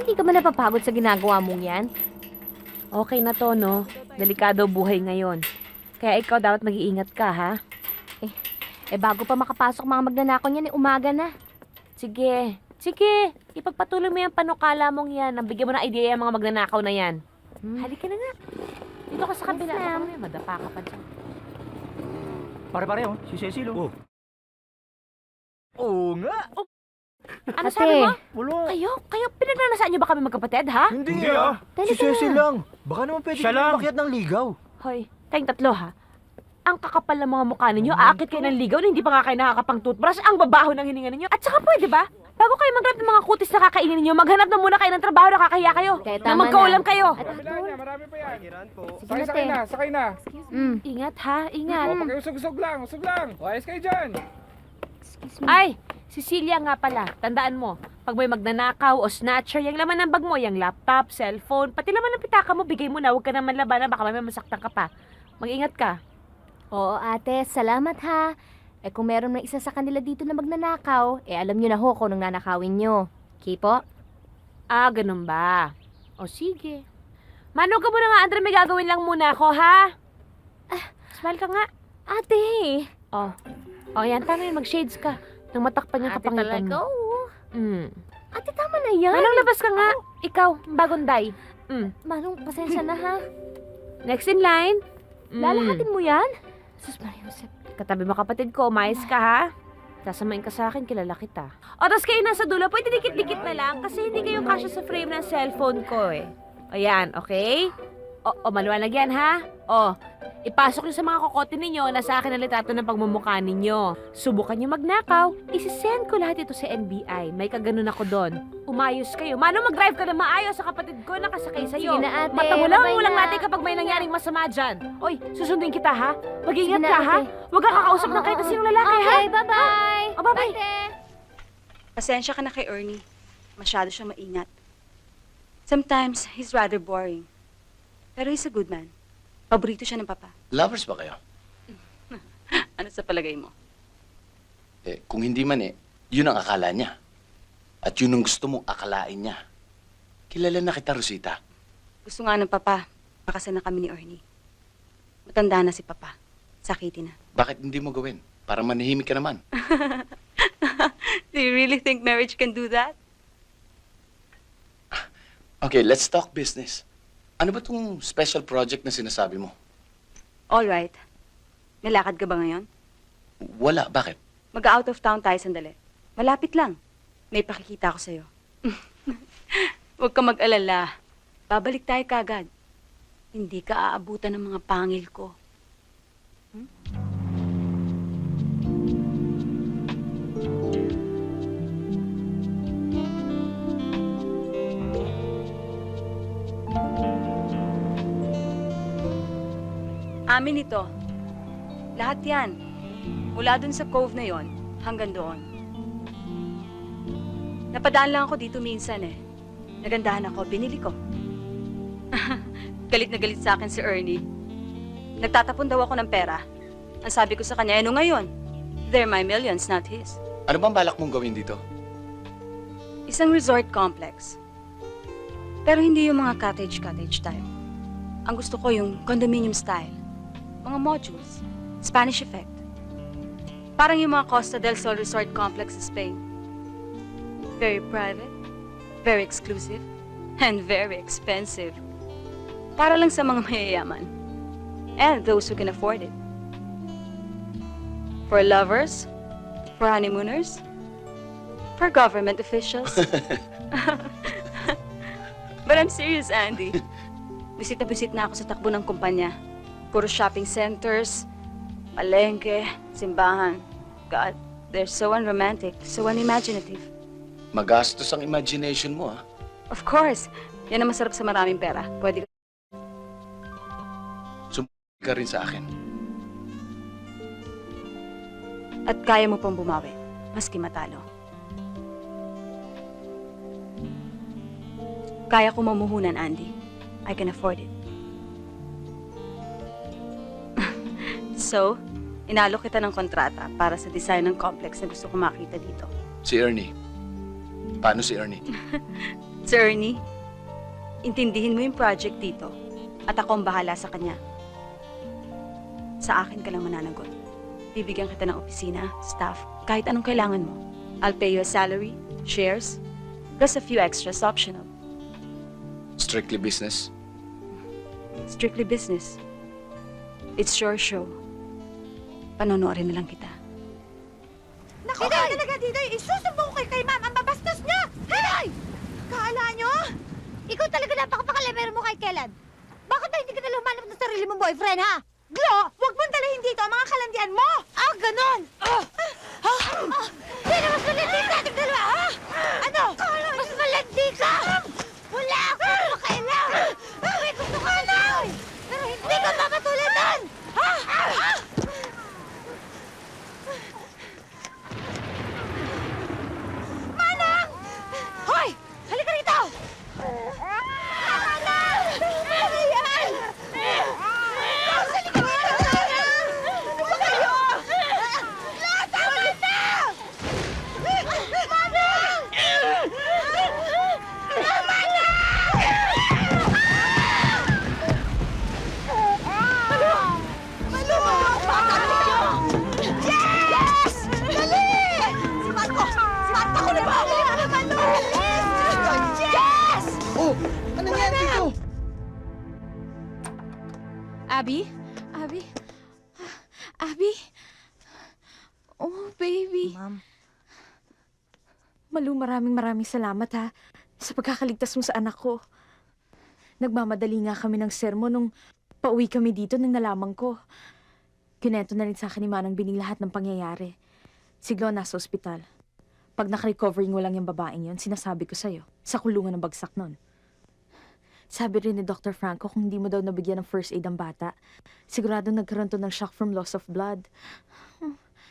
Hindi ka ba napapagod sa ginagawa mong yan? Okay na to, no? Delikado buhay ngayon. Kaya ikaw dapat mag-iingat ka, ha? Bago pa makapasok mga magnanakaw niyan, umaga na. Sige. Sige. Ipagpatuloy mo yung panukala mong yan. Ang bigyan mo ng idea yung mga magnanakaw na yan. Halika na nga. Dito ka sa kabila. Yes, ma'am. Baka madapa ka pa dyan. Pare-pare, oh. Si Cecil, oh. Oo nga. Ano Ate. sabi mo? Wala. Kayo, pinagnanasaan niyo ba kami magkapatid, ha? Hindi ah. Si Talaga. Cecil lang. Baka naman pwede Siya lang. makiat ng ligaw. Hoy, kayong tatlo, ha? Ang kakapal ng mga mukha ninyo, aakit kayo ng ligaw na hindi pa nga kayo nakakapang toothbrush, ang babaho ng hininga ninyo. At saka pwede ba? Bago kayo mag-grab ng mga kutis na kakainin ninyo, maghanap na muna kayo ng trabaho na kakahiya kayo. Kaya Na tama magkaulam na. kayo. At Marami pa yan. sige Sakay na, na, sakay na. Ingat, ha? Ingat. O, pakiusog-usog lang, usog lang. O, ayos kayo dyan. Excuse me. Ay, Cecilia nga pala, tandaan mo, pag may magnanakaw o snatcher, yung laman ng bag mo, yung laptop, cellphone, pati laman ng pitaka mo, bigay mo na, huwag ka naman labanan, baka may masaktan ka pa. Mag-ingat ka. Oo, ate. Salamat ha. Kung meron na isa sa kanila dito na magnanakaw, alam nyo na ho kung anong nanakawin nyo. Okay po? Ah, ganun ba? O sige. Mano ka muna nga, Andre, may gagawin lang muna ako, ha? Smile ka nga. Ate! O yan, tama yun, mag-shades ka. Nang matakpan yung kapangitan mo. Ate, tama na yan. Manong, labas ka nga. Ikaw, bagong day. Manong, pasensya na ha. Next in line. Lalahatin mo yan? Sus, Maria Josep. Katabi mo kapatid ko, umayos ka, ha? Sasamain ka sa akin, kilala kita. O, tas kayo nasa dulo, pwede dikit-dikit na lang kasi hindi kayo kasya sa frame ng cellphone ko, eh. O, yan, okay? O, maliwanag yan, ha? O, ipasok nyo sa mga kokote ninyo na sa akin ang litrato ng pagmumukha ninyo. Subukan nyo magnakaw, isisend ko lahat ito sa NBI. May kaganon ako doon. Umayos kayo. Mano, mag-drive ka na maayos sa kapatid ko na kasakay sa'yo. Sige na, ate. Mata mo lang, Bye-bye ulang na. natin kapag may nangyaring masama dyan. Oy, susundin kita, ha? Mag-ingat Sige na, ka, ha? ate. Huwag ka kakausap ng kahit na sinong lalaki, ha? Okay, bye-bye. O, bye-bye. Ate. Pasensya ka na kay Ernie. Masyado siyang maingat. Sometimes, he's rather boring. Pero he's a good man. Paborito siya ng papa. Lovers ba kayo? Ano sa palagay mo? Kung hindi man yun ang akala niya. At yun ang gusto mong akalain niya. Kilala na kita, Rosita. Gusto nga ng papa, makasal na kami ni Ernie. Matanda na si papa. Sakiti na. Bakit hindi mo gawin? Para manahimik ka naman. Do you really think marriage can do that? Okay, let's talk business. Ano ba tong special project na sinasabi mo? All right. May lakad ka ba ngayon? Wala, bakit? Mag-out of town tayo sandali. Malapit lang. May pakikita ko sa'yo. Huwag ka mag-alala. Babalik tayo kagad. Hindi ka aabutan ng mga pangil ko. Amin ito. Lahat yan. Mula dun sa cove na yon hanggang doon. Napadaan lang ako dito minsan eh. Nagandahan ako, binili ko. Galit na galit sa akin si Ernie. Nagtatapon daw ako ng pera. Ang sabi ko sa kanya, ano ngayon? They're my millions, not his. Ano bang balak mong gawin dito? Isang resort complex. Pero hindi yung mga cottage-cottage style. Ang gusto ko yung condominium style. Mga modules. Spanish effect. Parang yung mga Costa del Sol Resort Complex sa Spain. Very private, very exclusive, and very expensive. Para lang sa mga mayayaman. And those who can afford it. For lovers, for honeymooners, for government officials. But I'm serious, Andy. Bisit na bisit na ako sa takbo ng kumpanya. Puro shopping centers, palengke, simbahan. God, they're so unromantic, so unimaginative. Magastos ang imagination mo, ha? Of course, yan ang masarap sa maraming pera. Pwede Ka rin sa akin. At kaya mo pang bumawi, maski matalo. Kaya ko mamuhunan, Andy. I can afford it. So, inalok kita ng kontrata para sa design ng complex na gusto ko makita dito. Si Ernie. Paano si Ernie? Sir Ernie, intindihin mo yung project dito at ako ang bahala sa kanya. Sa akin ka lang mananagot. Bibigyan kita ng opisina, staff, kahit anong kailangan mo. I'll pay you a salary, shares, plus a few extras optional. Strictly business. Strictly business. It's your show. Panonoodin na lang kita. Naku, kaya talaga dito, isusumbong ko kay ma'am ang babastos niya! Hey! Kala nyo? Ikaw talaga napakapakalemero mo kay Kelad. Bakit ba hindi ka na lumanap ng sarili mong boyfriend, ha? Glo, huwag mong dalahin dito ang mga kalandian mo! Ah, ganon! Sino mas malandi sa ating dalawa, ha? Ano? Mas malandi ka! Wala akong makailang! May gusto ka lang! Pero hindi ka papatulitan! Ha? Manang! Hoy! Halika rito! Manang! Ano yan? Halika rito! Ano ba kayo? Tama na! Manang! Tama na! Malu! Yes! Dali! Si Marco! Si Marco ko na ba? Malu! Yes! Oh, ano yan dito? Abby? Abby? Abby? Oh, baby. Ma'am. Malu, maraming salamat ha sa pagkakaligtas mo sa anak ko. Nagmamadali nga kami ng sermon nung pauwi kami dito nang nalaman ko. Kinento na rin sa akin ni Manang Bining lahat ng pangyayari. Si Glo nasa ospital. Pag nakarecovering mo lang yung babaeng yon, sinasabi ko sa'yo, sa kulungan ng bagsak nun. Sabi rin ni Dr. Franco kung hindi mo daw nabigyan ng first aid ang bata, sigurado nagkaroon to ng shock from loss of blood.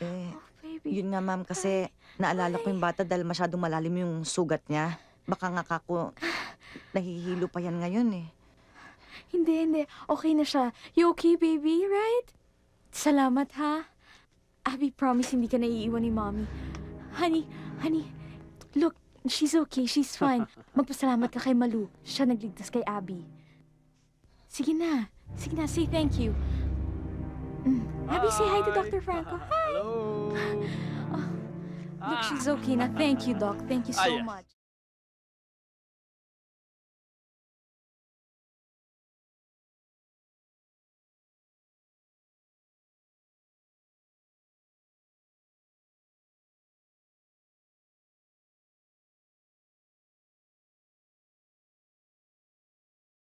Eh, Oh, baby. yun nga ma'am kasi naalala ko yung bata dahil masyadong malalim yung sugat niya. Baka nga kako, nahihilo pa yan ngayon eh. Hindi. Okay na siya. You okay, baby? Right? Salamat, ha? Abby, promise hindi ka naiiwan ni Mommy. Honey, look, she's okay. She's fine. Magpasalamat ka kay Malu. Siya nagligtas kay Abby. Sige na, say thank you. Abby, say hi to Dr. Franco. Hi! Hello. Look, she's okay na. Thank you, Doc. Thank you so much.